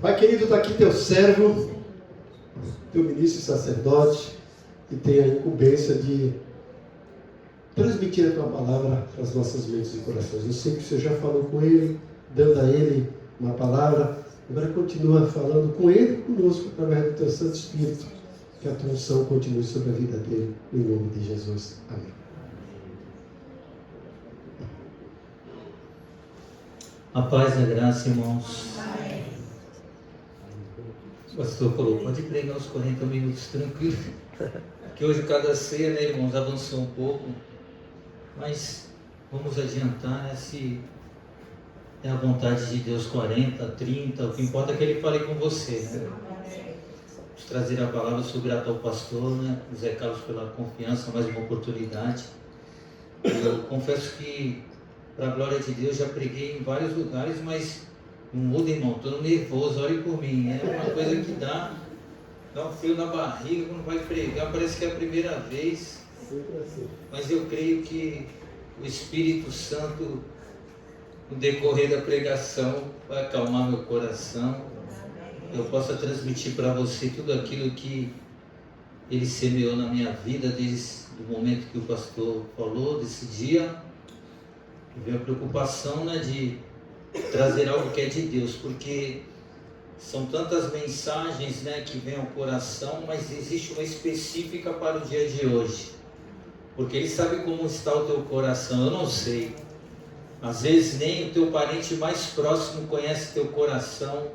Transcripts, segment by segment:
Pai querido, está aqui teu servo, teu ministro e sacerdote, que tem a incumbência de transmitir a tua palavra para as nossas mentes e corações. Eu sei que o Senhor já falou com ele, dando a ele uma palavra, agora continua falando com ele e conosco através do teu Santo Espírito, que a tua unção continue sobre a vida dele, em nome de Jesus. Amém. A paz e a graça, irmãos. O pastor falou, pode pregar os 40 minutos tranquilo, que hoje cada ceia, né, irmãos, avançou um pouco, mas vamos adiantar, né, se é a vontade de Deus 40, 30, o que importa é que Ele fale com você, né? Vamos trazer a palavra, sou grato ao pastor, né, Zé Carlos, pela confiança, mais uma oportunidade. Eu confesso que, para a glória de Deus, já preguei em vários lugares, mas não muda, irmão, estou nervoso, ore por mim. É uma coisa que dá um frio na barriga quando vai pregar, parece que é a primeira vez. Mas eu creio que o Espírito Santo, no decorrer da pregação, vai acalmar meu coração. Eu possa transmitir para você tudo aquilo que Ele semeou na minha vida, desde o momento que o pastor falou, desse dia. Veio a preocupação, né, de trazer algo que é de Deus, porque são tantas mensagens, né, que vêm ao coração, mas existe uma específica para o dia de hoje, porque Ele sabe como está o teu coração. Eu não sei, às vezes nem o teu parente mais próximo conhece teu coração,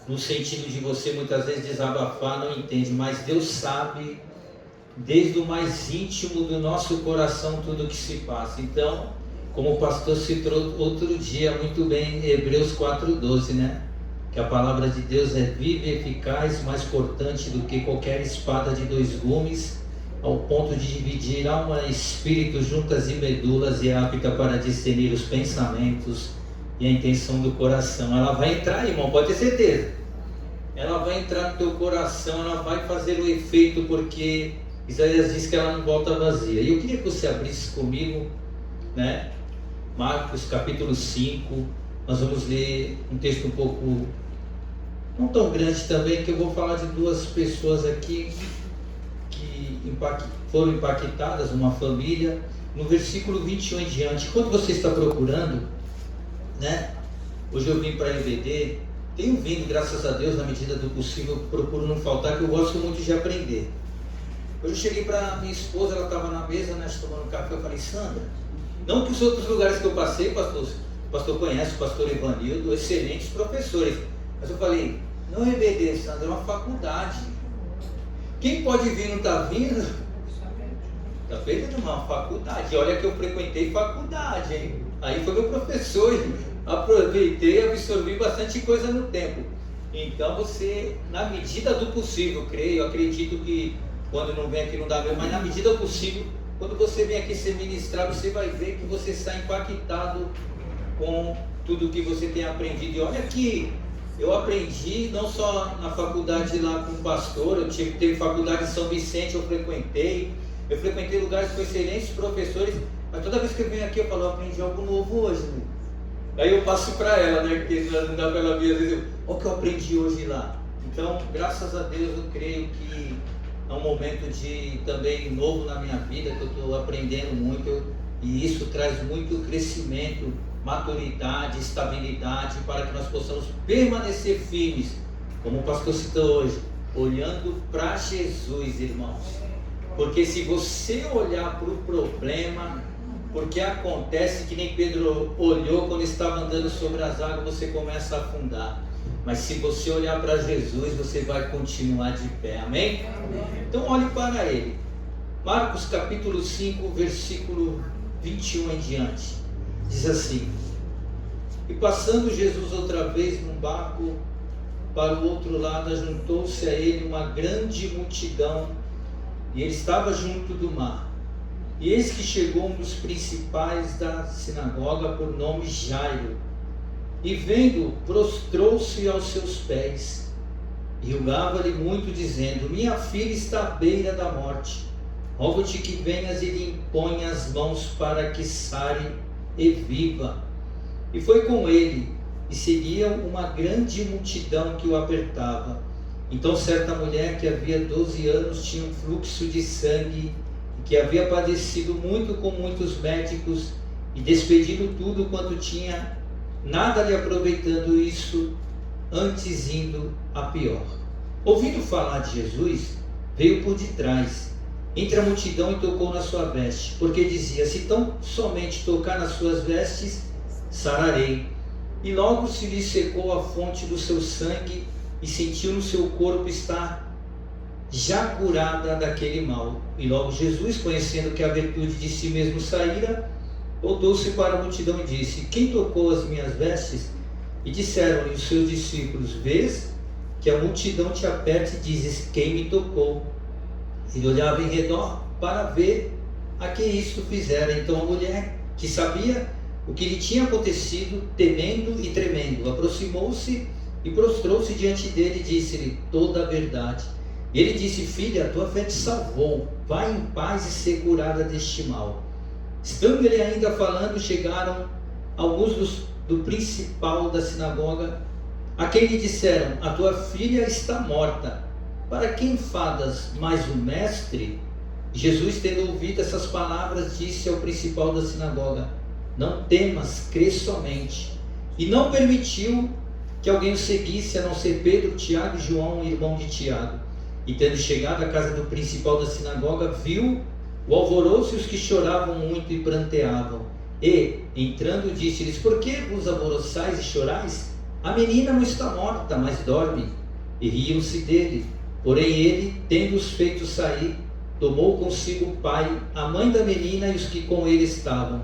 no sentido de você muitas vezes desabafar, não entende, mas Deus sabe desde o mais íntimo do nosso coração tudo o que se passa. Então, como o pastor citou outro dia muito bem em Hebreus 4:12, né? Que a palavra de Deus é viva e eficaz, mais cortante do que qualquer espada de 2 gumes, ao ponto de dividir alma e espírito, juntas e medulas, e é apta para discernir os pensamentos e a intenção do coração. Ela vai entrar, irmão, pode ter certeza. Ela vai entrar no teu coração, ela vai fazer o efeito, porque Isaías diz que ela não volta vazia. E eu queria que você abrisse comigo, né? Marcos capítulo 5, nós vamos ler um texto um pouco, não tão grande também, que eu vou falar de 2 pessoas aqui que foram impactadas, uma família, no versículo 21 em diante. Quando você está procurando, né? Hoje eu vim para a EBD, tenho vindo, graças a Deus, na medida do possível, procuro não faltar, que eu gosto muito de aprender. Hoje eu cheguei para minha esposa, ela estava na mesa, né, tomando café, eu falei, Sandra, não que os outros lugares que eu passei, o pastor conhece, o pastor Evanildo, excelentes professores, mas eu falei, não é EBD, Sandra, é uma faculdade. Quem pode vir não está vindo? Está perdendo uma faculdade. Olha que eu frequentei faculdade, hein? Aí foi meu professor, aproveitei e absorvi bastante coisa no tempo. Então você, na medida do possível, creio, acredito que quando não vem aqui não dá bem, mas na medida do possível, quando você vem aqui ser ministrado, você vai ver que você está impactado com tudo que você tem aprendido. E olha que eu aprendi não só na faculdade lá com o pastor, eu teve faculdade em São Vicente, eu frequentei lugares com excelentes professores, mas toda vez que eu venho aqui eu falo, eu aprendi algo novo hoje, né? Aí eu passo para ela, né, porque não dá para ela ver, às vezes olha o que eu aprendi hoje lá. Então, graças a Deus, eu creio que é um momento de também novo na minha vida, que eu estou aprendendo muito, e isso traz muito crescimento, maturidade, estabilidade, para que nós possamos permanecer firmes, como o pastor citou hoje, olhando para Jesus, irmãos. Porque se você olhar para o problema, porque acontece que nem Pedro olhou quando estava andando sobre as águas, você começa a afundar. Mas se você olhar para Jesus, você vai continuar de pé, amém? Então olhe para Ele. Marcos capítulo 5, versículo 21 em diante. Diz assim: E passando Jesus outra vez num barco para o outro lado, juntou-se a ele uma grande multidão, e ele estava junto do mar. E eis que chegou um dos principais da sinagoga, por nome Jairo, e vendo, prostrou-se aos seus pés, e rogava-lhe muito, dizendo: Minha filha está à beira da morte, rogo-te que venhas e lhe imponha as mãos para que sare e viva. E foi com ele, e e seguia uma grande multidão que o apertava. Então certa mulher que havia 12 anos tinha um fluxo de sangue, e que havia padecido muito com muitos médicos, e despedido tudo quanto tinha, nada lhe aproveitando isso, antes indo a pior. Ouvindo falar de Jesus, veio por detrás, entre a multidão, e tocou na sua veste, porque dizia: se tão somente tocar nas suas vestes, sararei. E logo se lhe secou a fonte do seu sangue, e sentiu no seu corpo estar já curada daquele mal. E logo Jesus, conhecendo que a virtude de si mesmo saíra, voltou-se para a multidão e disse: quem tocou as minhas vestes? E disseram-lhe os seus discípulos: vês que a multidão te aperta e dizes: quem me tocou? Ele olhava em redor para ver a que isto fizera. Então a mulher, que sabia o que lhe tinha acontecido, temendo e tremendo, aproximou-se e prostrou-se diante dele e disse-lhe toda a verdade. E ele disse: filha, a tua fé te salvou, vai em paz e ser curada deste mal. Estando ele ainda falando, chegaram alguns do principal da sinagoga, a quem lhe disseram: a tua filha está morta, para que enfadas mais o mestre? Jesus, tendo ouvido essas palavras, disse ao principal da sinagoga: não temas, crê somente. E não permitiu que alguém o seguisse, a não ser Pedro, Tiago e João, irmão de Tiago. E tendo chegado à casa do principal da sinagoga, viu o alvoroço e os que choravam muito e pranteavam. E, entrando, disse-lhes: por que vos alvoroçais e chorais? A menina não está morta, mas dorme. E riam-se dele. Porém ele, tendo-os feito sair, tomou consigo o pai, a mãe da menina e os que com ele estavam.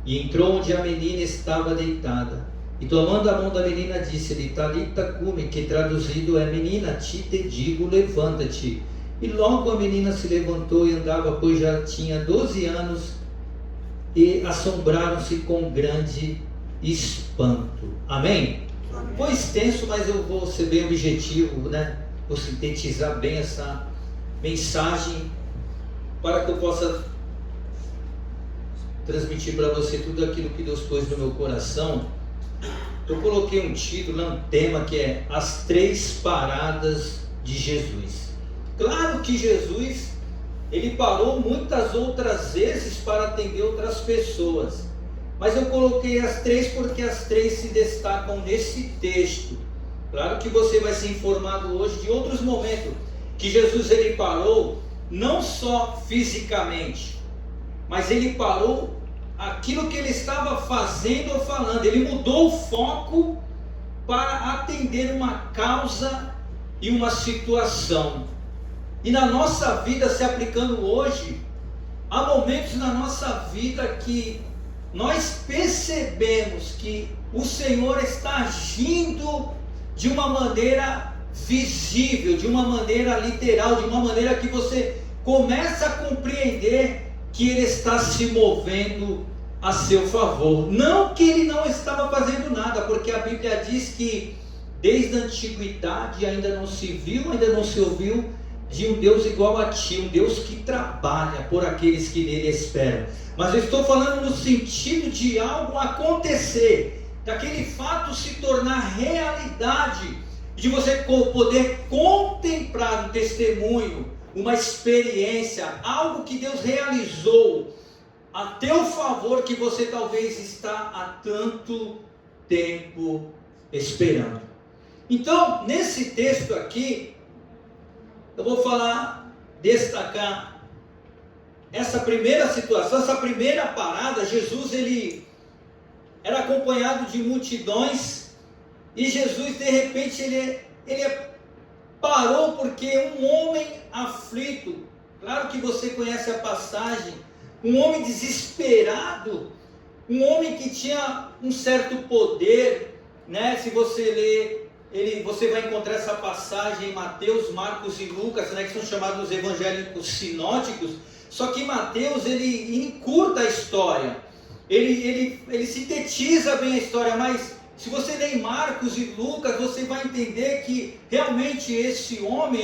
E entrou onde a menina estava deitada. E tomando a mão da menina, disse-lhe: Talita cumi, que traduzido é: menina, te digo, levanta-te. E logo a menina se levantou e andava, pois já tinha 12 anos, e assombraram-se com grande espanto. Amém? Amém. Foi extenso, mas eu vou ser bem objetivo, né? Vou sintetizar bem essa mensagem, para que eu possa transmitir para você tudo aquilo que Deus pôs no meu coração. Eu coloquei um título, um tema, que é As 3 Paradas de Jesus. Claro que Jesus, ele parou muitas outras vezes para atender outras pessoas, mas eu coloquei as 3 porque as 3 se destacam nesse texto. Claro que você vai ser informado hoje de outros momentos que Jesus, ele parou, não só fisicamente, mas ele parou aquilo que ele estava fazendo ou falando. Ele mudou o foco para atender uma causa e uma situação. E na nossa vida, se aplicando hoje, há momentos na nossa vida que nós percebemos que o Senhor está agindo de uma maneira visível, de uma maneira literal, de uma maneira que você começa a compreender que Ele está se movendo a seu favor. Não que Ele não estava fazendo nada, porque a Bíblia diz que desde a antiguidade ainda não se viu, ainda não se ouviu de um Deus igual a ti, um Deus que trabalha por aqueles que nele esperam. Mas eu estou falando no sentido de algo acontecer, daquele fato se tornar realidade, de você poder contemplar um testemunho, uma experiência, algo que Deus realizou a teu favor, que você talvez está há tanto tempo esperando. Então, nesse texto aqui, eu vou destacar essa primeira situação, essa primeira parada. Jesus, ele era acompanhado de multidões, e Jesus, de repente, ele parou porque um homem aflito, claro que você conhece a passagem, um homem desesperado, um homem que tinha um certo poder, né? Se você ler, você vai encontrar essa passagem em Mateus, Marcos e Lucas, né, que são chamados os evangélicos sinóticos. Só que Mateus, ele encurta a história, ele sintetiza bem a história, mas se você ler em Marcos e Lucas, você vai entender que realmente esse homem,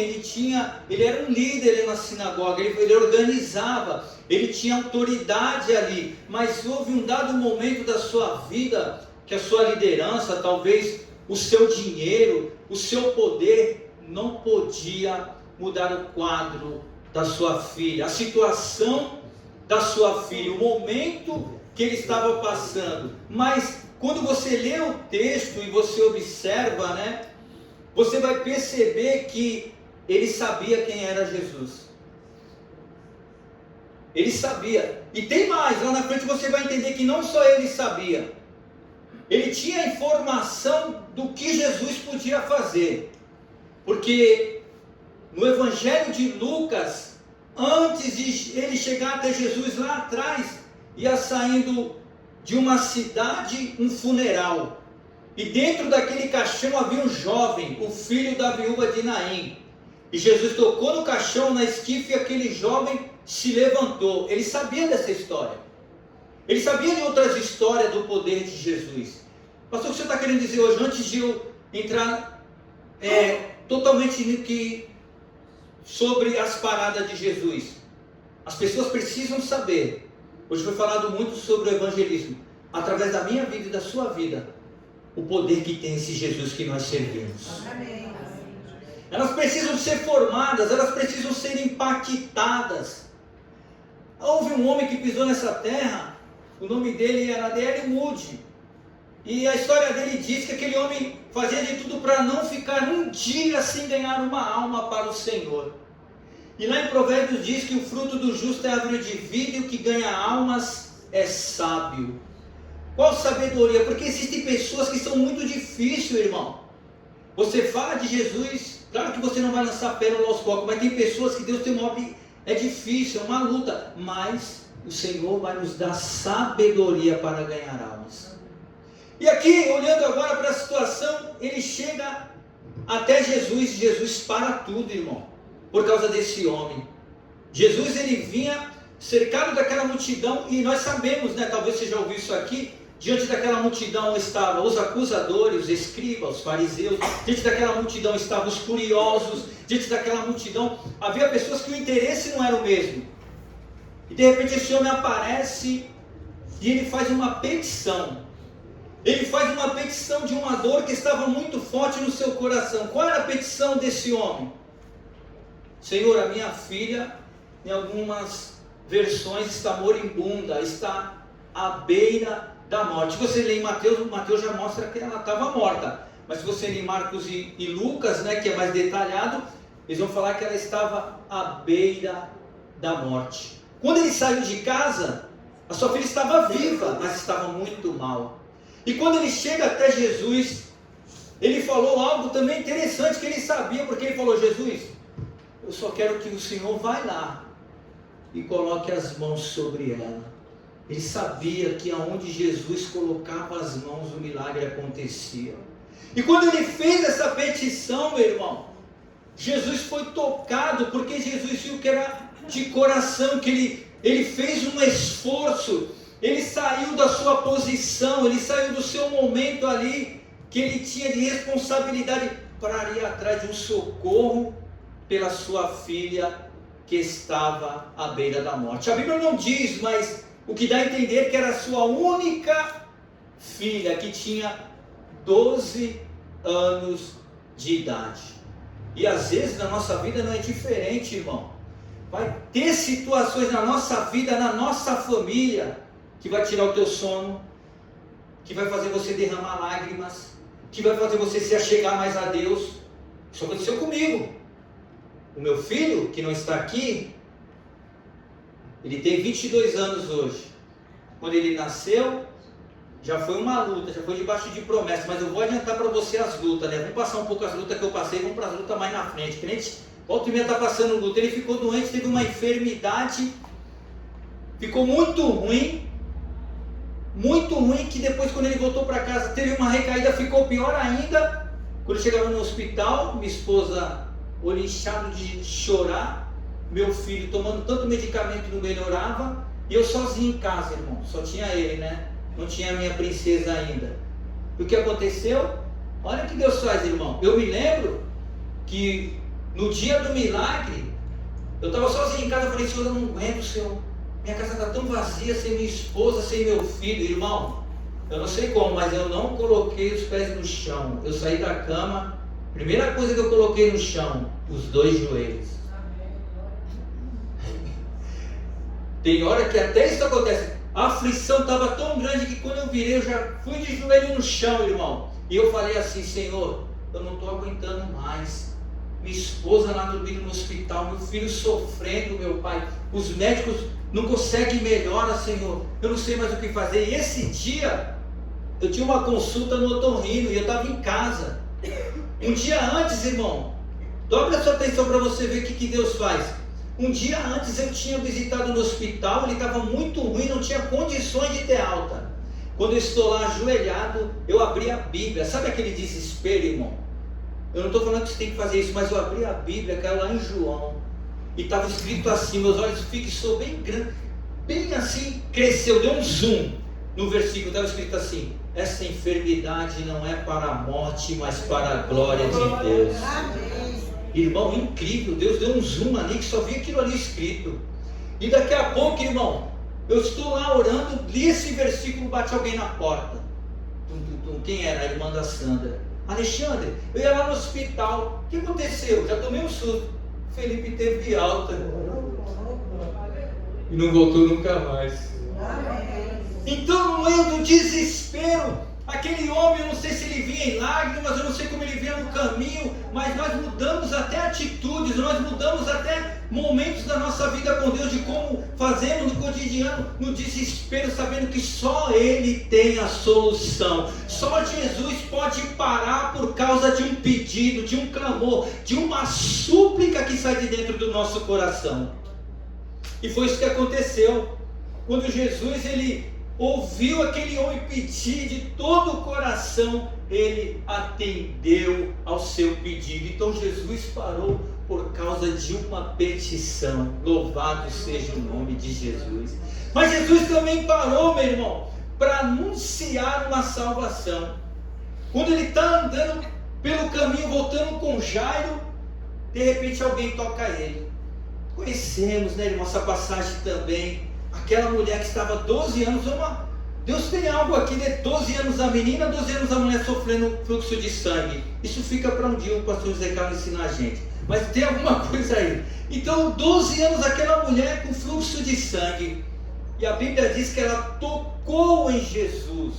ele era um líder na sinagoga, ele organizava, ele tinha autoridade ali, mas houve um dado momento da sua vida que a sua liderança, talvez o seu dinheiro, o seu poder não podia mudar o quadro da sua filha, a situação da sua filha, o momento que ele estava passando. Mas quando você lê o texto e você observa, né, você vai perceber que ele sabia quem era Jesus. Ele sabia. E tem mais, lá na frente você vai entender que não só ele sabia. Ele tinha informação do que Jesus podia fazer. Porque no Evangelho de Lucas, antes de ele chegar até Jesus lá atrás, ia saindo de uma cidade um funeral. E dentro daquele caixão havia um jovem, o filho da viúva de Naim. E Jesus tocou no caixão, na esquife, e aquele jovem se levantou. Ele sabia dessa história. Ele sabia de outras histórias do poder de Jesus. Pastor, o que você está querendo dizer hoje? Antes de eu entrar totalmente sobre as paradas de Jesus. As pessoas precisam saber. Hoje foi falado muito sobre o evangelismo. Através da minha vida e da sua vida. O poder que tem esse Jesus que nós servimos. Amém. Elas precisam ser formadas, elas precisam ser impactadas. Houve um homem que pisou nessa terra, o nome dele era D.L. Moody. E a história dele diz que aquele homem fazia de tudo para não ficar um dia sem ganhar uma alma para o Senhor. E lá em Provérbios diz que o fruto do justo é árvore de vida e o que ganha almas é sábio. Qual sabedoria? Porque existem pessoas que são muito difíceis, irmão. Você fala de Jesus, claro que você não vai lançar pérola aos cocos, mas tem pessoas que Deus tem uma obra, é difícil, é uma luta, mas o Senhor vai nos dar sabedoria para ganhar almas. E aqui, olhando agora para a situação, ele chega até Jesus, e Jesus para tudo, irmão, por causa desse homem. Jesus, ele vinha cercado daquela multidão, e nós sabemos, né, talvez você já ouviu isso aqui, diante daquela multidão estavam os acusadores, os escribas, os fariseus, diante daquela multidão estavam os curiosos, diante daquela multidão havia pessoas que o interesse não era o mesmo. E de repente esse homem aparece e ele faz uma petição. Ele faz uma petição de uma dor que estava muito forte no seu coração. Qual era a petição desse homem? Senhor, a minha filha, em algumas versões, está moribunda, está à beira da morte. Se você lê em Mateus, Mateus já mostra que ela estava morta. Mas se você lê em Marcos e Lucas, né, que é mais detalhado, eles vão falar que ela estava à beira da morte. Quando ele saiu de casa, a sua filha estava viva, mas estava muito mal. E quando ele chega até Jesus, ele falou algo também interessante que ele sabia, porque ele falou: Jesus, eu só quero que o Senhor vá lá e coloque as mãos sobre ela. Ele sabia que aonde Jesus colocava as mãos, o milagre acontecia. E quando ele fez essa petição, meu irmão, Jesus foi tocado, porque Jesus viu que era de coração, que ele fez um esforço, ele saiu da sua posição, ele saiu do seu momento ali, que ele tinha de responsabilidade, para ir atrás de um socorro pela sua filha, que estava à beira da morte. A Bíblia não diz, mas o que dá a entender que era a sua única filha, que tinha 12 anos de idade. E às vezes na nossa vida não é diferente, irmão. Vai ter situações na nossa vida, na nossa família, que vai tirar o teu sono, que vai fazer você derramar lágrimas, que vai fazer você se achegar mais a Deus. Isso aconteceu comigo. O meu filho, que não está aqui, ele tem 22 anos hoje. Quando ele nasceu, já foi uma luta, já foi debaixo de promessa. Mas eu vou adiantar para você as lutas, né? Vamos passar um pouco as lutas que eu passei, vamos para as lutas mais na frente. Crente, volta e meia está passando luta. Ele ficou doente, teve uma enfermidade, ficou muito ruim, que depois, quando ele voltou para casa, teve uma recaída, ficou pior ainda. Quando chegava no hospital, minha esposa, olho inchado de chorar, meu filho tomando tanto medicamento não melhorava, e eu sozinho em casa, irmão, só tinha ele, né? Não tinha a minha princesa ainda. E o que aconteceu? Olha o que Deus faz, irmão. Eu me lembro que no dia do milagre, eu estava sozinho em casa, eu falei: Senhor, eu não aguento, Senhor, minha casa está tão vazia, sem minha esposa, sem meu filho. Irmão, Eu não sei como, mas eu não coloquei os pés no chão. Eu saí da cama, primeira coisa que eu coloquei no chão, os 2 joelhos. Tem hora que até isso acontece. A aflição estava tão grande que quando eu virei, eu já fui de joelho no chão, irmão. E eu falei assim: Senhor, eu não estou aguentando mais. Minha esposa lá dormindo no hospital, meu filho sofrendo, meu pai. Os médicos não conseguem melhorar, Senhor. Eu não sei mais o que fazer. E esse dia, eu tinha uma consulta no otorrino e eu estava em casa. Um dia antes, irmão, dobre a sua atenção para você ver o que Deus faz. Um dia antes eu tinha visitado no hospital, ele estava muito ruim, não tinha condições de ter alta. Quando eu estou lá ajoelhado, eu abri a Bíblia. Sabe aquele desespero, irmão? Eu não estou falando que você tem que fazer isso, mas eu abri a Bíblia, caiu lá em João. E estava escrito assim, meus olhos fixou bem grande, bem assim, cresceu, deu um zoom no versículo, estava escrito assim: essa enfermidade não é para a morte, mas para a glória de Deus. Irmão, incrível, Deus deu um zoom ali que só via aquilo ali escrito. E daqui a pouco, irmão, eu estou lá orando, li esse versículo, bate alguém na porta. Quem era? A irmã da Sandra. Alexandre, eu ia lá no hospital, o que aconteceu? Já tomei um susto. Felipe teve alta e não voltou nunca mais. Então, no meio do desespero, aquele homem, eu não sei se ele vinha em lágrimas, eu não sei como ele vinha no caminho, mas nós mudamos até atitudes, nós mudamos até momentos da nossa vida com Deus, de como fazemos no cotidiano, no desespero, sabendo que só Ele tem a solução. Só Jesus pode parar por causa de um pedido, de um clamor, de uma súplica que sai de dentro do nosso coração. E foi isso que aconteceu. Quando Jesus, ele ouviu aquele homem pedir de todo o coração, ele atendeu ao seu pedido. Então Jesus parou por causa de uma petição. Louvado seja o nome de Jesus. Mas Jesus também parou, meu irmão, para anunciar uma salvação. Quando ele está andando pelo caminho, voltando com Jairo, de repente alguém toca ele. Conhecemos, né, irmão, essa passagem também. Aquela mulher que estava 12 anos, Deus tem algo aqui, né? 12 anos a menina, 12 anos a mulher sofrendo fluxo de sangue. Isso fica para um dia o pastor José Carlos ensinar a gente. Mas tem alguma coisa aí. Então, 12 anos aquela mulher com fluxo de sangue. E a Bíblia diz que ela tocou em Jesus.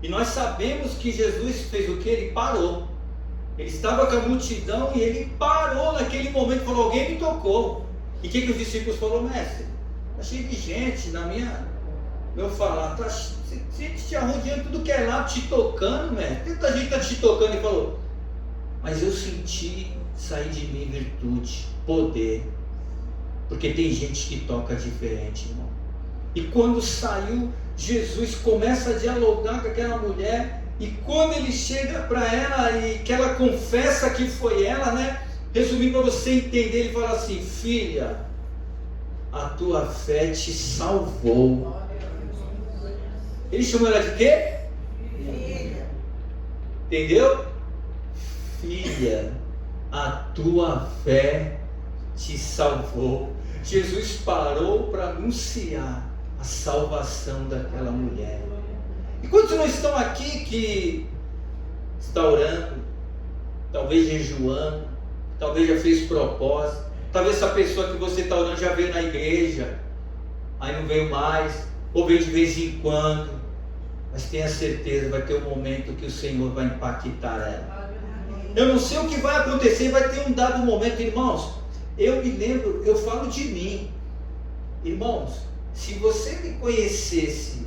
E nós sabemos que Jesus fez o que? Ele parou. Ele estava com a multidão e ele parou naquele momento e falou: alguém me tocou. E o que os discípulos falaram? Mestre, está cheio de gente na meu falar, tá gente te arrodeando tudo que é lado, te tocando, mestre. Tanta gente está te tocando. E falou: mas eu senti sair de mim virtude, poder, porque tem gente que toca diferente, irmão. E quando saiu, Jesus começa a dialogar com aquela mulher, e quando ele chega para ela e que ela confessa que foi ela, né? Resumindo para você entender, ele fala assim: filha, a tua fé te salvou. Ele chamou ela de quê? Filha. Entendeu? Filha, a tua fé te salvou. Jesus parou para anunciar a salvação daquela mulher. E quantos não estão aqui que está orando, talvez jejuando, talvez já fez propósito, talvez essa pessoa que você está orando já veio na igreja, aí não veio mais, ou veio de vez em quando, mas tenha certeza, vai ter um momento que o Senhor vai impactar ela. Eu não sei o que vai acontecer, vai ter um dado momento, irmãos. Eu me lembro, eu falo de mim, irmãos, se você me conhecesse,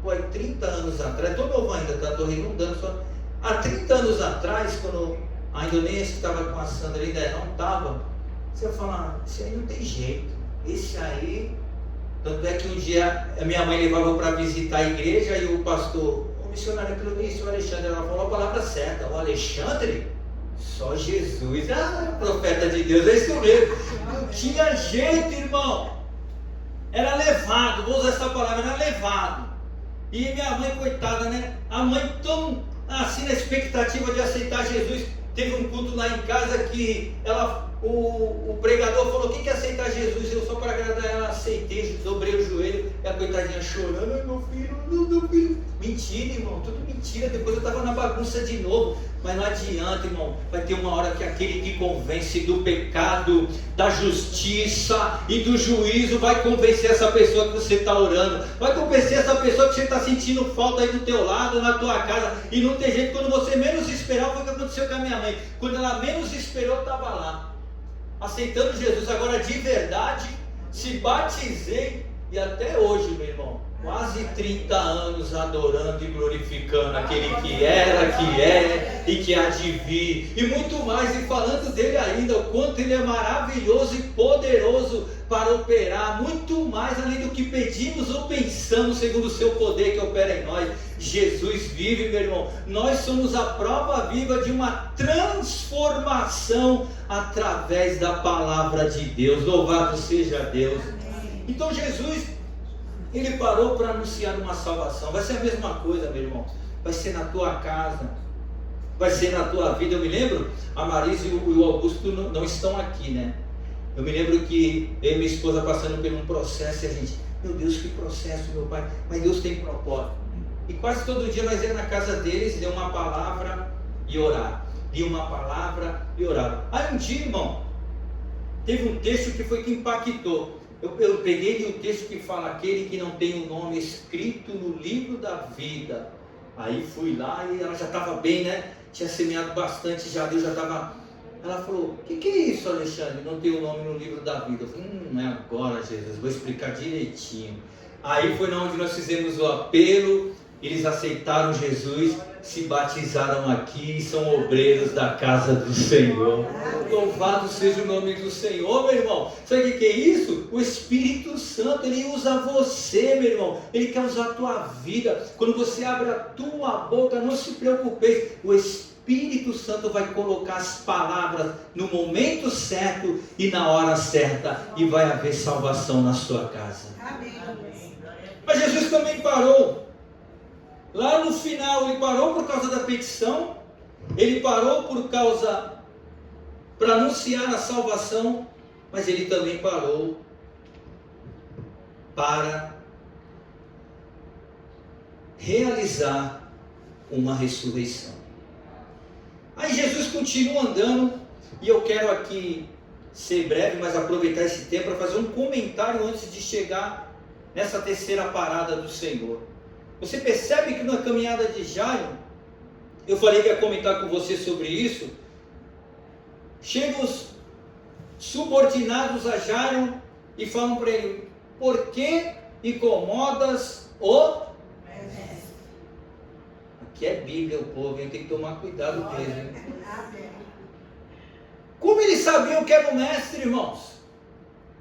há 30 anos atrás, estou novo ainda, estou redundando só, há 30 anos atrás, quando ainda eu nem estava com a Sandra, ainda não estava, você ia falar: esse aí não tem jeito, esse aí. Tanto é que um dia a minha mãe levava para visitar a igreja e o pastor, o missionário Cleonice, o Alexandre, ela falou a palavra certa: o Alexandre, só Jesus, profeta de Deus, é isso mesmo. Não tinha jeito, irmão, era levado, vou usar essa palavra, era levado. E minha mãe, coitada, né? A mãe tão assim na expectativa de aceitar Jesus. Teve um culto lá em casa que ela o pregador falou: quem quer aceitar Jesus? Eu, só para agradar ela, aceitei, dobrei o joelho, e a coitadinha chorando: ai, meu filho. Mentira, irmão, tudo mentira. Depois eu estava na bagunça de novo. Mas não adianta, irmão, vai ter uma hora que aquele que convence do pecado, da justiça e do juízo, vai convencer essa pessoa que você está orando, vai convencer essa pessoa que você está sentindo falta aí do teu lado, na tua casa, e não tem jeito. Quando você menos esperar, foi o que aconteceu com a minha mãe. Quando ela menos esperou, estava lá, aceitando Jesus. Agora, de verdade, se batizei, e até hoje, meu irmão, quase 30 anos adorando e glorificando aquele que era, que é e que há de vir, e muito mais, e falando dele ainda, o quanto ele é maravilhoso e poderoso para operar muito mais além do que pedimos ou pensamos, segundo o seu poder que opera em nós. Jesus vive, meu irmão. Nós somos a prova viva de uma transformação através da palavra de Deus. Louvado seja Deus. Então Jesus, ele parou para anunciar uma salvação. Vai ser a mesma coisa, meu irmão. Vai ser na tua casa, vai ser na tua vida. Eu me lembro, a Marisa e o Augusto não estão aqui, né? Eu me lembro que eu e minha esposa passando por um processo, e a gente: meu Deus, que processo, meu pai, mas Deus tem propósito. E quase todo dia nós íamos na casa deles, ler uma palavra e orar, lia uma palavra e orar. Aí um dia, irmão, teve um texto que foi que impactou. Eu peguei o texto que fala: aquele que não tem o nome escrito no livro da vida. Aí fui lá e ela já estava bem, né? Tinha semeado bastante, já Deus já estava. Ela falou: o que é isso, Alexandre? Não tem o nome no livro da vida. Eu falei: não é agora, Jesus, vou explicar direitinho. Aí foi onde nós fizemos o apelo, eles aceitaram Jesus, se batizaram aqui e são obreiros da casa do Senhor. Louvado seja o nome do Senhor, meu irmão. Sabe o que é isso? O Espírito Santo, ele usa você, meu irmão. Ele quer usar a tua vida. Quando você abre a tua boca, não se preocupe. O Espírito Santo vai colocar as palavras no momento certo e na hora certa, e vai haver salvação na sua casa. Amém. Mas Jesus também parou. Lá no final, ele parou por causa da petição, ele parou para anunciar a salvação, mas ele também parou para realizar uma ressurreição. Aí Jesus continua andando, e eu quero aqui ser breve, mas aproveitar esse tempo para fazer um comentário antes de chegar nessa terceira parada do Senhor. Você percebe que na caminhada de Jairo, eu falei que ia comentar com você sobre isso. Chegam os subordinados a Jairo e falam para ele: por que incomodas o mestre? Aqui é Bíblia, o povo, tem que tomar cuidado mesmo. Como eles sabiam que era o mestre, irmãos?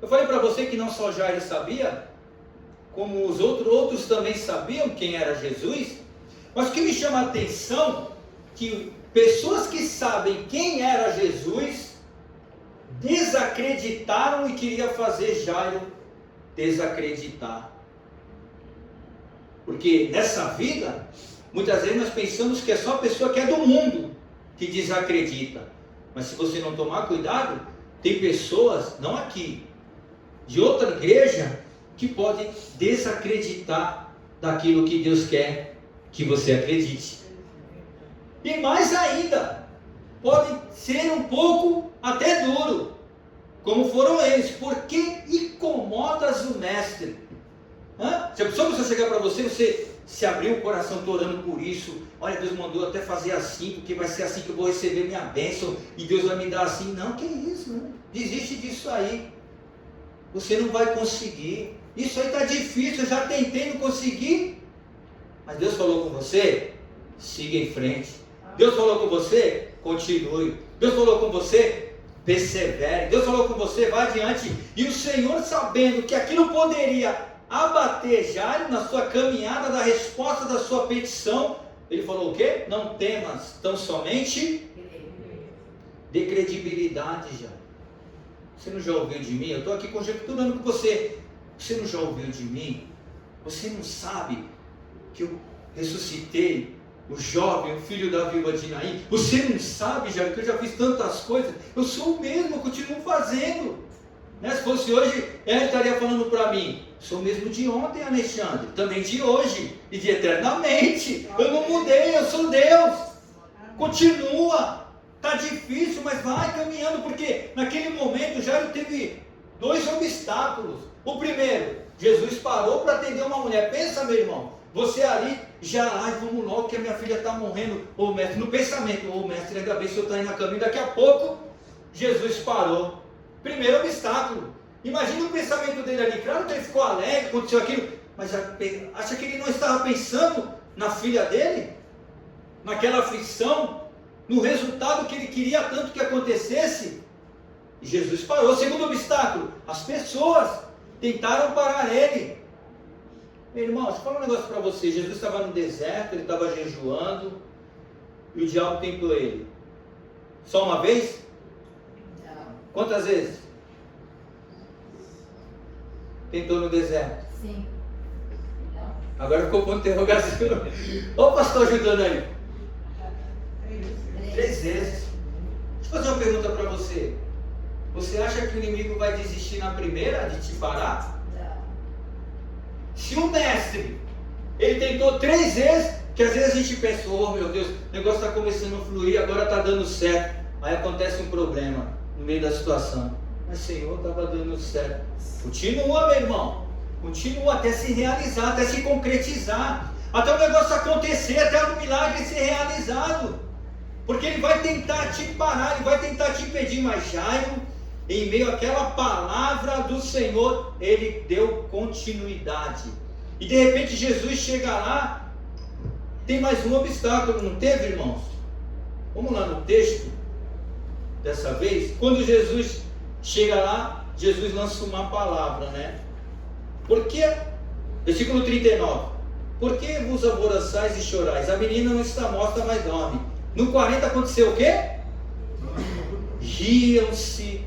Eu falei para você que não só Jairo sabia, como os outros também sabiam quem era Jesus. Mas o que me chama a atenção, que pessoas que sabem quem era Jesus desacreditaram e queriam fazer Jairo desacreditar. Porque nessa vida, muitas vezes nós pensamos que é só a pessoa que é do mundo que desacredita. Mas se você não tomar cuidado, tem pessoas, não aqui, de outra igreja, que podem desacreditar daquilo que Deus quer que você acredite. E mais ainda, podem ser um pouco até duro, como foram eles. Por que incomodas o mestre? Se a pessoa chegar para você, você se abrir o coração, estou orando por isso, olha, Deus mandou até fazer assim, porque vai ser assim que eu vou receber minha bênção, e Deus vai me dar assim. Não, que isso, né? Desiste disso aí, você não vai conseguir. Isso aí está difícil, eu já tentei, não consegui. Mas Deus falou com você? Siga em frente. Deus falou com você? Continue. Deus falou com você? Persevere. Deus falou com você? Vá adiante. E o Senhor, sabendo que aquilo poderia abater Jairo na sua caminhada da resposta da sua petição, ele falou o quê? Não temas, tão somente dê credibilidade, Jairo. Você não já ouviu de mim? Eu estou aqui conjecturando com você. Você não já ouviu de mim? Você não sabe que eu ressuscitei o jovem, o filho da viúva de Naim. Você não sabe, Jairo, que eu já fiz tantas coisas. Eu sou o mesmo, eu continuo fazendo. Né? Se fosse hoje, ele estaria falando para mim, sou o mesmo de ontem, Alexandre, também de hoje e de eternamente. Eu não mudei, eu sou Deus. Continua. Está difícil, mas vai caminhando, porque naquele momento Jairo teve 2 obstáculos. O primeiro, Jesus parou para atender uma mulher. Pensa, meu irmão, você ali já, vamos logo que a minha filha está morrendo. Ô mestre, no pensamento, mestre, ainda bem que o senhor está indo a caminho. Daqui a pouco, Jesus parou. Primeiro obstáculo. Imagina o pensamento dele ali. Claro que ele ficou alegre, aconteceu aquilo, mas acha que ele não estava pensando na filha dele? Naquela aflição? No resultado que ele queria tanto que acontecesse? E Jesus parou. Segundo obstáculo, as pessoas tentaram parar ele. Meu irmão, deixa eu falar um negócio para você. Jesus estava no deserto, ele estava jejuando, e o diabo tentou ele. Só uma vez? Não. Quantas vezes? Tentou no deserto. Sim. Não. Agora ficou com interrogação. Olha o pastor ajudando aí. 3 vezes. Deixa eu fazer uma pergunta para você. Você acha que o inimigo vai desistir na primeira de te parar? Não. Se o mestre, ele tentou 3 vezes, que às vezes a gente pensa, oh meu Deus, o negócio está começando a fluir, agora está dando certo. Aí acontece um problema no meio da situação. Mas Senhor, estava dando certo. Continua, meu irmão. Continua até se realizar, até se concretizar. Até o negócio acontecer, até o milagre ser realizado. Porque ele vai tentar te parar, ele vai tentar te impedir. Mas Jairo, em meio àquela palavra do Senhor, ele deu continuidade. E de repente Jesus chega lá, tem mais um obstáculo, não teve, irmãos? Vamos lá no texto, dessa vez. Quando Jesus chega lá, Jesus lança uma palavra, né? Porque, versículo 39, por que vos alvoroçais e chorais? A menina não está morta, mas dorme. No 40 aconteceu o quê? Riam-se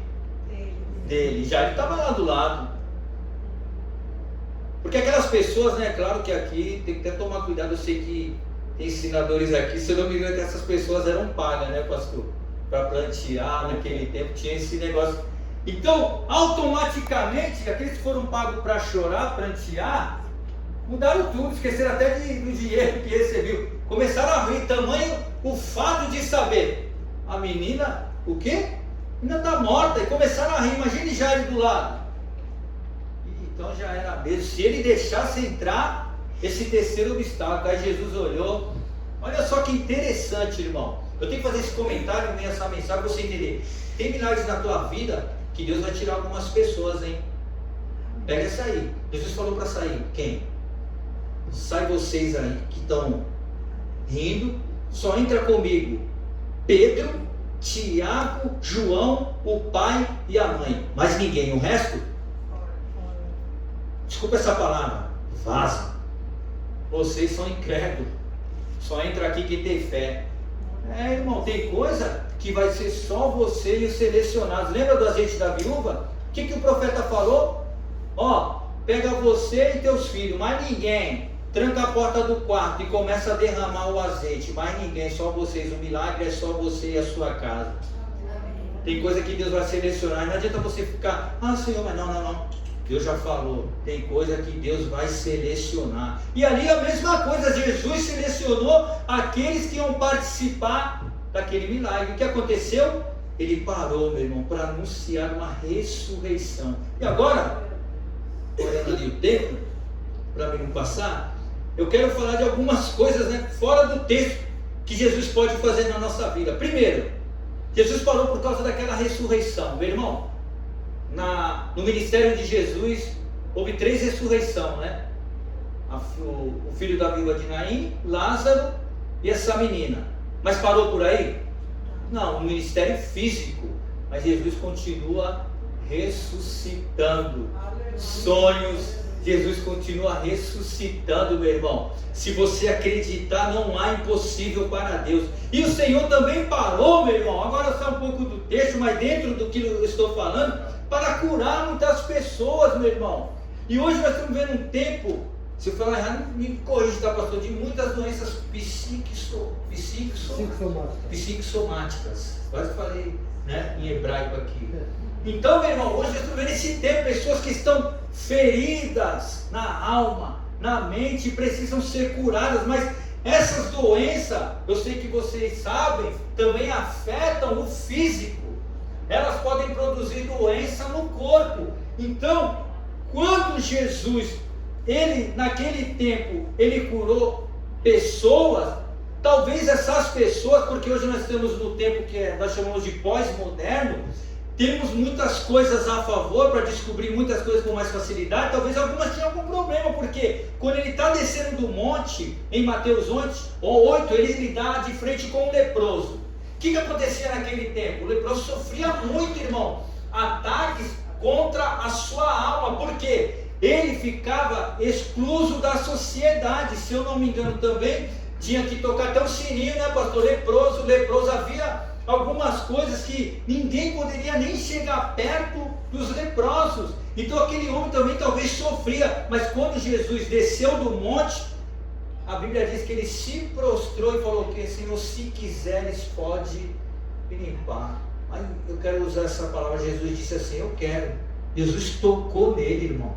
dele. Já ele estava lá do lado. Porque aquelas pessoas, né? Claro que aqui tem que até tomar cuidado. Eu sei que tem ensinadores aqui. Se eu não me engano, que essas pessoas eram pagas, né, pastor? Para plantear naquele tempo, tinha esse negócio. Então, automaticamente, aqueles que foram pagos para chorar, plantear, mudaram tudo, esqueceram até do dinheiro que recebeu. Começaram a rir, tamanho o fato de saber. A menina, o quê? Ainda está morta. E começaram a rir. Imagine Jairo do lado. Então já era mesmo. Se ele deixasse entrar esse terceiro obstáculo. Aí Jesus olhou. Olha só que interessante, irmão. Eu tenho que fazer esse comentário, essa mensagem para você entender. Tem milagres na tua vida que Deus vai tirar algumas pessoas, hein? Pega essa aí. Jesus falou para sair. Quem? Sai vocês aí que estão rindo. Só entra comigo Pedro, Tiago, João, o pai e a mãe. Mais ninguém. O resto? Desculpa essa palavra. Vaza. Vocês são incrédulos. Só entra aqui quem tem fé. Irmão, tem coisa que vai ser só você e os selecionados. Lembra do azeite da viúva? O que o profeta falou? Pega você e teus filhos, mais ninguém. Tranca a porta do quarto e começa a derramar o azeite. Mais ninguém, só vocês. O milagre é só você e a sua casa. Tem coisa que Deus vai selecionar. Não adianta você ficar, Senhor, mas não. Deus já falou. Tem coisa que Deus vai selecionar. E ali a mesma coisa. Jesus selecionou aqueles que iam participar daquele milagre. O que aconteceu? Ele parou, meu irmão, para anunciar uma ressurreição. E agora, olhando ali o tempo, para mim não passar, eu quero falar de algumas coisas, né, fora do texto, que Jesus pode fazer na nossa vida. Primeiro, Jesus parou por causa daquela ressurreição. Meu irmão, no ministério de Jesus, houve 3 ressurreições, né? O filho da viúva de Naim, Lázaro e essa menina. Mas parou por aí? Não, o ministério físico. Mas Jesus continua ressuscitando sonhos. Jesus continua ressuscitando, meu irmão. Se você acreditar, não há impossível para Deus. E o Senhor também parou, meu irmão. Agora só um pouco do texto, mas dentro do que eu estou falando, para curar muitas pessoas, meu irmão. E hoje nós estamos vendo um tempo Se eu falar errado, me corrija, tá, pastor? De muitas doenças psicossomáticas. Quase falei, né, em hebraico aqui. Então, meu irmão, hoje eu estou vendo esse tempo, pessoas que estão feridas na alma, na mente, precisam ser curadas, mas essas doenças, eu sei que vocês sabem, também afetam o físico. Elas podem produzir doença no corpo. Então, quando Jesus, ele naquele tempo, ele curou pessoas, talvez essas pessoas, porque hoje nós estamos no tempo que nós chamamos de pós-moderno, temos muitas coisas a favor para descobrir muitas coisas com mais facilidade. Talvez algumas tenham algum problema, porque quando ele está descendo do monte, em Mateus 8, ele dá de frente com um leproso. O que acontecia naquele tempo? O leproso sofria muito, irmão, ataques contra a sua alma, porque ele ficava excluso da sociedade. Se eu não me engano também, tinha que tocar até um sininho, né, pastor? Leproso, havia algumas coisas que ninguém poderia nem chegar perto dos leprosos. Então aquele homem também talvez sofria, mas quando Jesus desceu do monte, a Bíblia diz que ele se prostrou e falou que, Senhor, se quiseres pode me limpar. Aí eu quero usar essa palavra. Jesus disse assim, eu quero. Jesus tocou nele, irmão.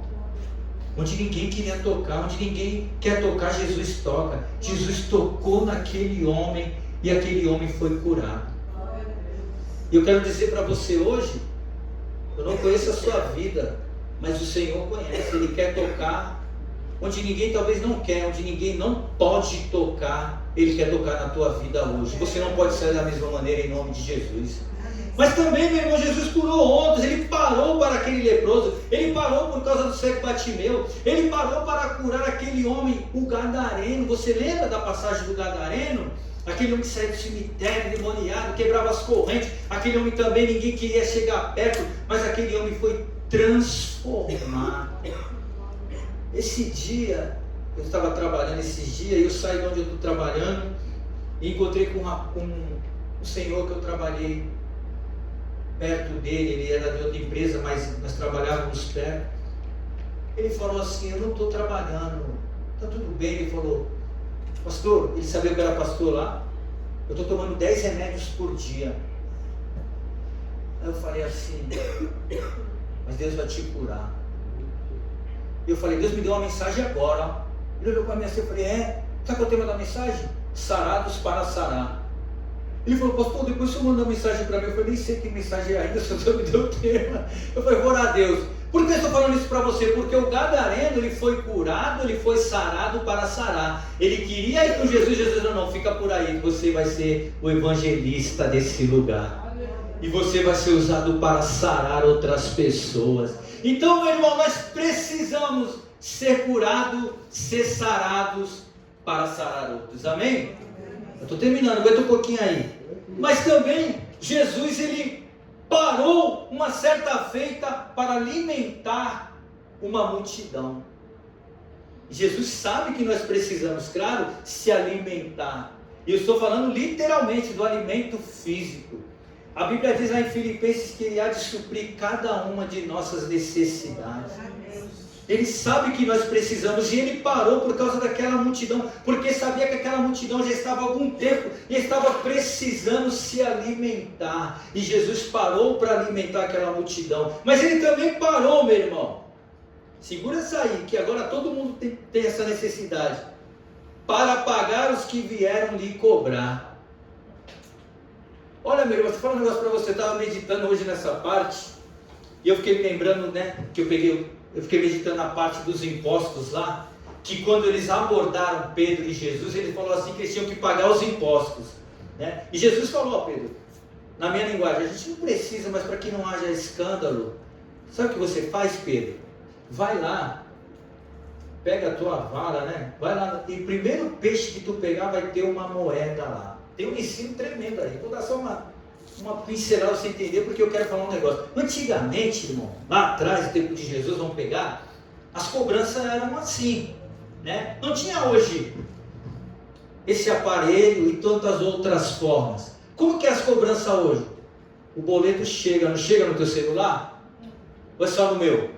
Onde ninguém queria tocar, onde ninguém quer tocar, Jesus toca. Jesus tocou naquele homem e aquele homem foi curado. E eu quero dizer para você hoje, eu não conheço a sua vida, mas o Senhor conhece. Ele quer tocar onde ninguém talvez não quer, onde ninguém não pode tocar. Ele quer tocar na tua vida hoje. Você não pode sair da mesma maneira em nome de Jesus. Mas também, meu irmão, Jesus curou outros. Ele parou para aquele leproso. Ele parou por causa do cego Batimeu. Ele parou para curar aquele homem, o gadareno. Você lembra da passagem do gadareno? Aquele homem que saiu do cemitério, demoniado, quebrava as correntes. Aquele homem também, ninguém queria chegar perto, mas aquele homem foi transformado. Esse dia, eu estava trabalhando esses dias, e eu saí de onde eu estou trabalhando, e encontrei com um senhor que eu trabalhei perto dele. Ele era de outra empresa, mas nós trabalhávamos perto. Ele falou assim, eu não estou trabalhando, está tudo bem. Ele falou, pastor, ele sabia que eu era pastor lá, eu estou tomando 10 remédios por dia. Aí eu falei assim, mas Deus vai te curar. E eu falei, Deus me deu uma mensagem agora. Ele olhou para mim assim, eu falei, sabe qual é o tema da mensagem? Sarados para sarar. Ele falou, pastor, depois o senhor mandou uma mensagem para mim. Eu falei, nem sei que mensagem é ainda, o senhor me deu o tema. Eu falei, vou orar a Deus. Por que eu estou falando isso para você? Porque o gadareno, ele foi curado, ele foi sarado para sarar. Ele queria ir com Jesus. Jesus não, fica por aí, você vai ser o evangelista desse lugar. E você vai ser usado para sarar outras pessoas. Então, meu irmão, nós precisamos ser curados, ser sarados para sarar outros. Amém? Eu estou terminando, aguenta um pouquinho aí. Mas também, Jesus, ele parou uma certa feita para alimentar uma multidão. Jesus sabe que nós precisamos, claro, se alimentar. E eu estou falando literalmente do alimento físico. A Bíblia diz lá em Filipenses que Ele há de suprir cada uma de nossas necessidades. Ele sabe que nós precisamos, e Ele parou por causa daquela multidão, porque sabia que aquela multidão já estava há algum tempo e estava precisando se alimentar. E Jesus parou para alimentar aquela multidão. Mas Ele também parou, meu irmão. Segura isso aí, que agora todo mundo tem essa necessidade. Para pagar os que vieram lhe cobrar. Olha, meu irmão, vou falar um negócio para você. Eu estava meditando hoje nessa parte, e eu fiquei me lembrando, né, que eu fiquei meditando na parte dos impostos lá, que quando eles abordaram Pedro e Jesus, ele falou assim que eles tinham que pagar os impostos, né? E Jesus falou, Pedro, na minha linguagem, a gente não precisa, mas para que não haja escândalo, sabe o que você faz, Pedro? Vai lá, pega a tua vara, né? Vai lá, e o primeiro peixe que tu pegar vai ter uma moeda lá. Tem um ensino tremendo aí. Vou dar só uma pincelada para você entender, porque eu quero falar um negócio. Antigamente, irmão, lá atrás, no tempo de Jesus, vamos pegar, as cobranças eram assim, né? Não tinha hoje esse aparelho e tantas outras formas. Como que é as cobranças hoje? O boleto chega, não chega no teu celular? Ou é só no meu?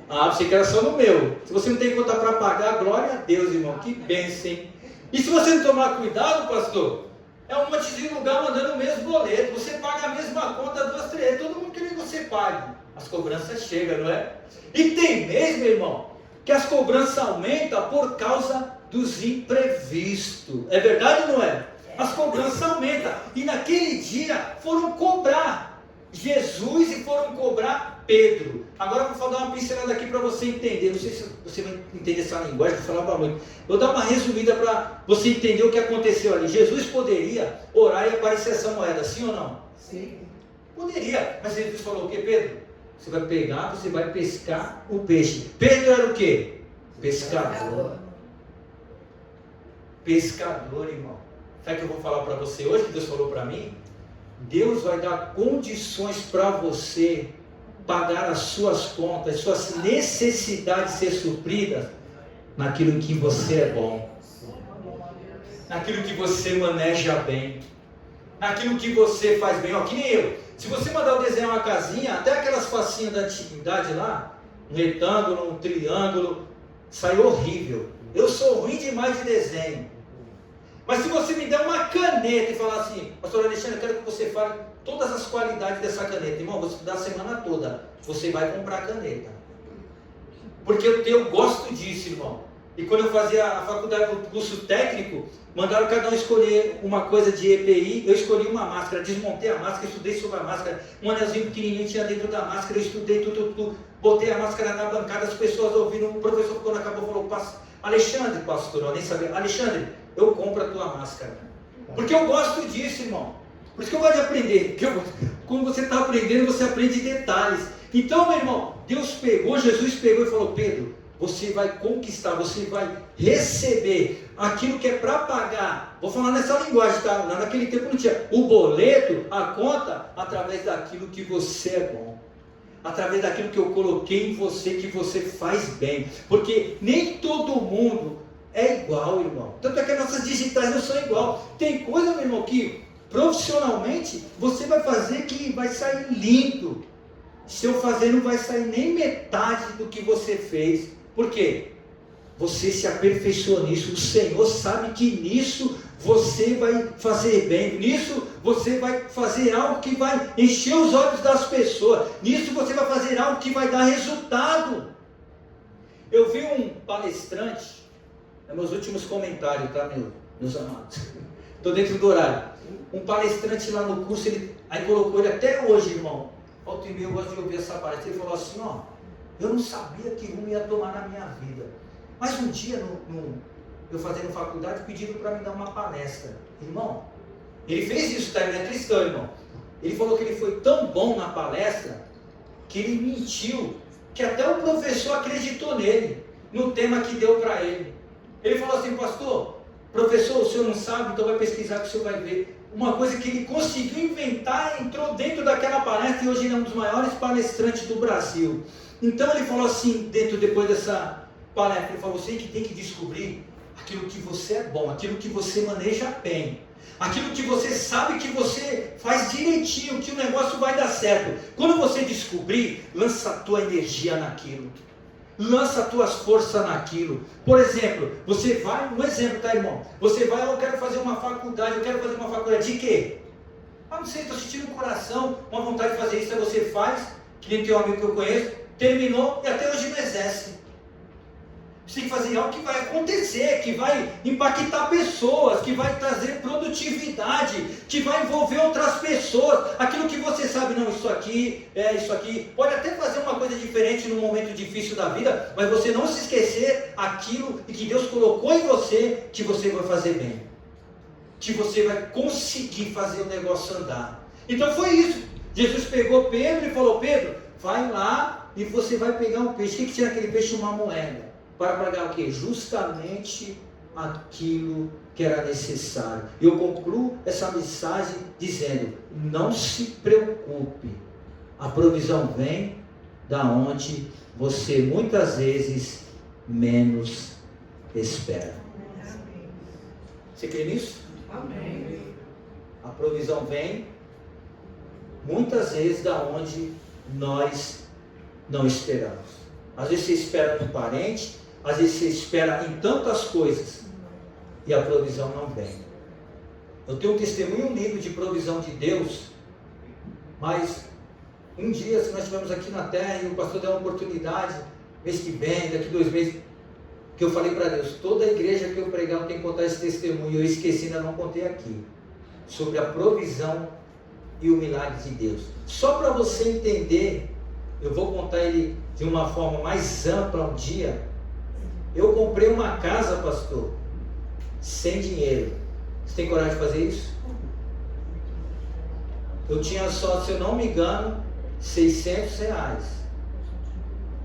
Ah, você quer só no meu. Se você não tem conta para pagar, glória a Deus, irmão. Que bênção, hein? E se você não tomar cuidado, pastor, é um monte de lugar mandando o mesmo boleto. Você paga a mesma conta 2, 3 vezes. Todo mundo quer que você pague. As cobranças chegam, não é? E tem mesmo, irmão, que as cobranças aumentam por causa dos imprevistos. É verdade ou não é? As cobranças aumentam. E naquele dia foram cobrar Jesus e foram cobrar Pedro. Agora eu vou dar uma pincelada aqui para você entender. Não sei se você vai entender essa linguagem, vou falar para muito. Vou dar uma resumida para você entender o que aconteceu ali. Jesus poderia orar e aparecer essa moeda, sim ou não? Sim. Poderia. Mas Jesus falou o que, Pedro? Você vai pegar, você vai pescar o peixe. Pedro era o quê? Pescador. Pescador, irmão. Sabe o que eu vou falar para você hoje, que Deus falou para mim? Deus vai dar condições para você pagar as suas contas, suas necessidades ser supridas naquilo em que você é bom, naquilo que você maneja bem, naquilo que você faz bem. Ó, que nem eu. Se você mandar eu desenhar uma casinha, até aquelas facinhas da antiguidade lá, um retângulo, um triângulo, sai horrível. Eu sou ruim demais de desenho. Mas se você me der uma caneta e falar assim, pastor Alexandre, eu quero que você fale todas as qualidades dessa caneta. Irmão, vou estudar a semana toda. Você vai comprar a caneta. Porque eu gosto disso, irmão. E quando eu fazia a faculdade, o curso técnico, mandaram cada um escolher uma coisa de EPI. Eu escolhi uma máscara, desmontei a máscara, estudei sobre a máscara. Um anelzinho pequenininho tinha dentro da máscara, eu estudei tudo. Botei a máscara na bancada, as pessoas ouviram. O professor, quando acabou, falou, Alexandre, pastor, eu nem sabia. Alexandre, eu compro a tua máscara. Porque eu gosto disso, irmão. Por isso que eu gosto de aprender. Quando você está aprendendo, você aprende detalhes. Então, meu irmão, Jesus pegou e falou, Pedro, você vai conquistar, você vai receber aquilo que é para pagar. Vou falar nessa linguagem, tá? Naquele tempo não tinha. O boleto, a conta, através daquilo que você é bom. Através daquilo que eu coloquei em você, que você faz bem. Porque nem todo mundo é igual, irmão. Tanto é que as nossas digitais não são igual. Tem coisa, meu irmão, que profissionalmente você vai fazer que vai sair lindo. Se eu fazer, não vai sair nem metade do que você fez. Por quê? Você se aperfeiçoa nisso. O Senhor sabe que nisso você vai fazer bem. Nisso você vai fazer algo que vai encher os olhos das pessoas. Nisso você vai fazer algo que vai dar resultado. Eu vi um palestrante, meus últimos comentários, tá, meus amados? Estou dentro do horário. Um palestrante lá no curso, aí colocou ele até hoje, irmão. Volta e meia eu gosto de ouvir essa palestra. Ele falou assim, ó, eu não sabia que rumo ia tomar na minha vida. Mas um dia, eu fazendo faculdade, pediram para me dar uma palestra. Irmão, ele fez isso, tá? Ele é cristão, irmão. Ele falou que ele foi tão bom na palestra, que ele mentiu, que até o professor acreditou nele, no tema que deu para ele. Ele falou assim, pastor, professor, o senhor não sabe, então vai pesquisar que o senhor vai ver. Uma coisa que ele conseguiu inventar, entrou dentro daquela palestra, e hoje ele é um dos maiores palestrantes do Brasil. Então ele falou assim, depois dessa palestra, ele falou, você que tem que descobrir aquilo que você é bom, aquilo que você maneja bem, aquilo que você sabe que você faz direitinho, que o negócio vai dar certo. Quando você descobrir, lança a tua energia naquilo. Lança as tuas forças naquilo. Por exemplo, você vai, um exemplo, tá, irmão? Você vai, eu quero fazer uma faculdade de quê? Não sei, estou sentindo no coração, uma vontade de fazer isso, aí você faz, que nem tem um amigo que eu conheço, terminou e até hoje não exerce. Você tem que fazer algo que vai acontecer, que vai impactar pessoas, que vai trazer produtividade, que vai envolver outras pessoas. Aquilo que você sabe, não, isso aqui, pode até fazer uma coisa diferente num momento difícil da vida, mas você não se esquecer aquilo que Deus colocou em você, que você vai fazer bem. Que você vai conseguir fazer o negócio andar. Então foi isso. Jesus pegou Pedro e falou, Pedro, vai lá e você vai pegar um peixe. O que tinha aquele peixe? Uma moeda. Para pagar o quê? Justamente aquilo que era necessário. E eu concluo essa mensagem dizendo, não se preocupe. A provisão vem da onde você muitas vezes menos espera. Você crê nisso? Amém. A provisão vem muitas vezes da onde nós não esperamos. Às vezes você espera do parente, às vezes você espera em tantas coisas e a provisão não vem. Eu tenho um testemunho lindo de provisão de Deus, mas um dia, se nós estivermos aqui na terra e o pastor der uma oportunidade, mês que vem, daqui 2 meses, que eu falei para Deus, toda a igreja que eu pregar eu tenho que contar esse testemunho, eu esqueci, ainda não contei aqui, sobre a provisão e o milagre de Deus. Só para você entender, eu vou contar ele de uma forma mais ampla um dia. Eu comprei uma casa, pastor, sem dinheiro. Você tem coragem de fazer isso? Eu tinha só, se eu não me engano, R$600.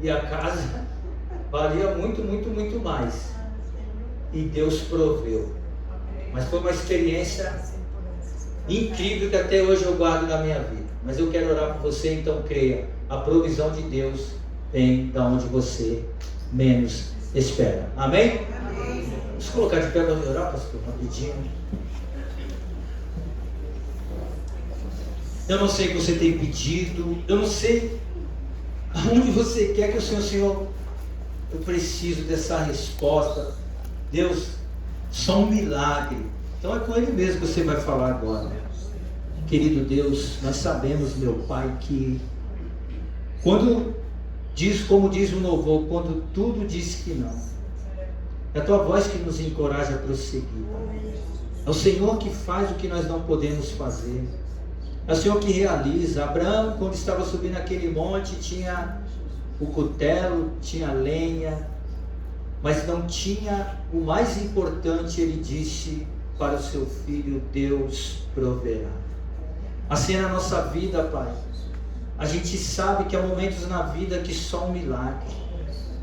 E a casa valia muito, muito, muito mais. E Deus proveu. Mas foi uma experiência incrível que até hoje eu guardo na minha vida. Mas eu quero orar por você, então creia. A provisão de Deus vem da onde você menos espera. Amém? Amém. Vamos colocar de pé para orar, pastor, rapidinho. Eu não sei o que você tem pedido, eu não sei aonde você quer que o Senhor, eu preciso dessa resposta. Deus, só um milagre. Então é com Ele mesmo que você vai falar agora. Querido Deus, nós sabemos, meu Pai, que quando diz, como diz o louvor, quando tudo diz que não, é a Tua voz que nos encoraja a prosseguir. É o Senhor que faz o que nós não podemos fazer. É o Senhor que realiza. Abraão, quando estava subindo aquele monte, tinha o cutelo, tinha a lenha, mas não tinha o mais importante. Ele disse para o seu filho: Deus proverá. Assim é na nossa vida, Pai. A gente sabe que há momentos na vida que só um milagre,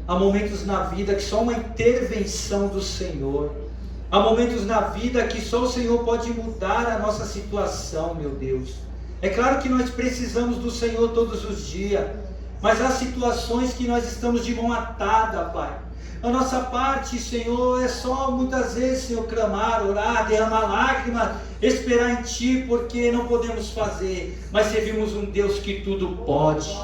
há momentos na vida que só uma intervenção do Senhor, há momentos na vida que só o Senhor pode mudar a nossa situação, meu Deus. É claro que nós precisamos do Senhor todos os dias, mas há situações que nós estamos de mão atada, Pai. A nossa parte, Senhor, é só muitas vezes, Senhor, clamar, orar, derramar lágrimas, esperar em Ti, porque não podemos fazer, mas servimos um Deus que tudo pode.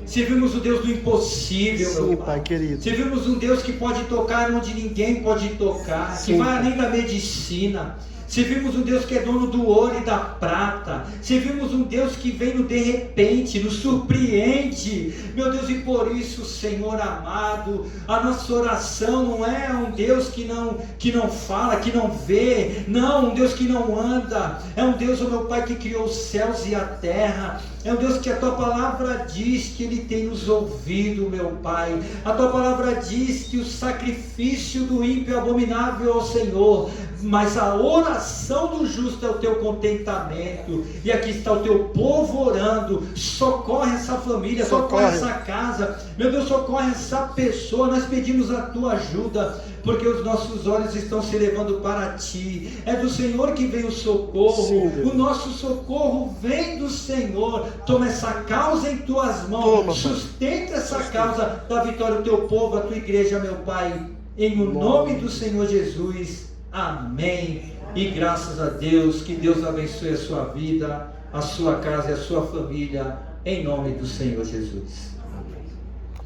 Servimos o Deus do impossível, Sim, meu Pai. Pai querido. Servimos um Deus que pode tocar onde ninguém pode tocar, Sim, que vai Pai. além da medicina. Servimos um Deus que é dono do ouro e da prata. Servimos um Deus que vem no de repente, nos surpreende. Meu Deus, e por isso, Senhor amado, a nossa oração não é um Deus que não fala, que não vê. Não, um Deus que não anda. É um Deus, oh meu Pai, que criou os céus e a terra. É um Deus que a Tua palavra diz que Ele tem nos ouvido, meu Pai. A Tua palavra diz que o sacrifício do ímpio é abominável ao Senhor, mas a oração do justo é o Teu contentamento. E aqui está o Teu povo orando. Socorre essa família, socorre essa casa. Meu Deus, socorre essa pessoa. Nós pedimos a Tua ajuda, porque os nossos olhos estão se levando para Ti. É do Senhor que vem o socorro. Sim, Deus. O nosso socorro vem do Senhor. Toma essa causa em Tuas mãos. Toma, sustenta essa causa da vitória do Teu povo, a Tua igreja, meu Pai. Em o nome do Senhor Jesus. Amém. E graças a Deus. Que Deus abençoe a sua vida, a sua casa e a sua família. Em nome do Senhor Jesus.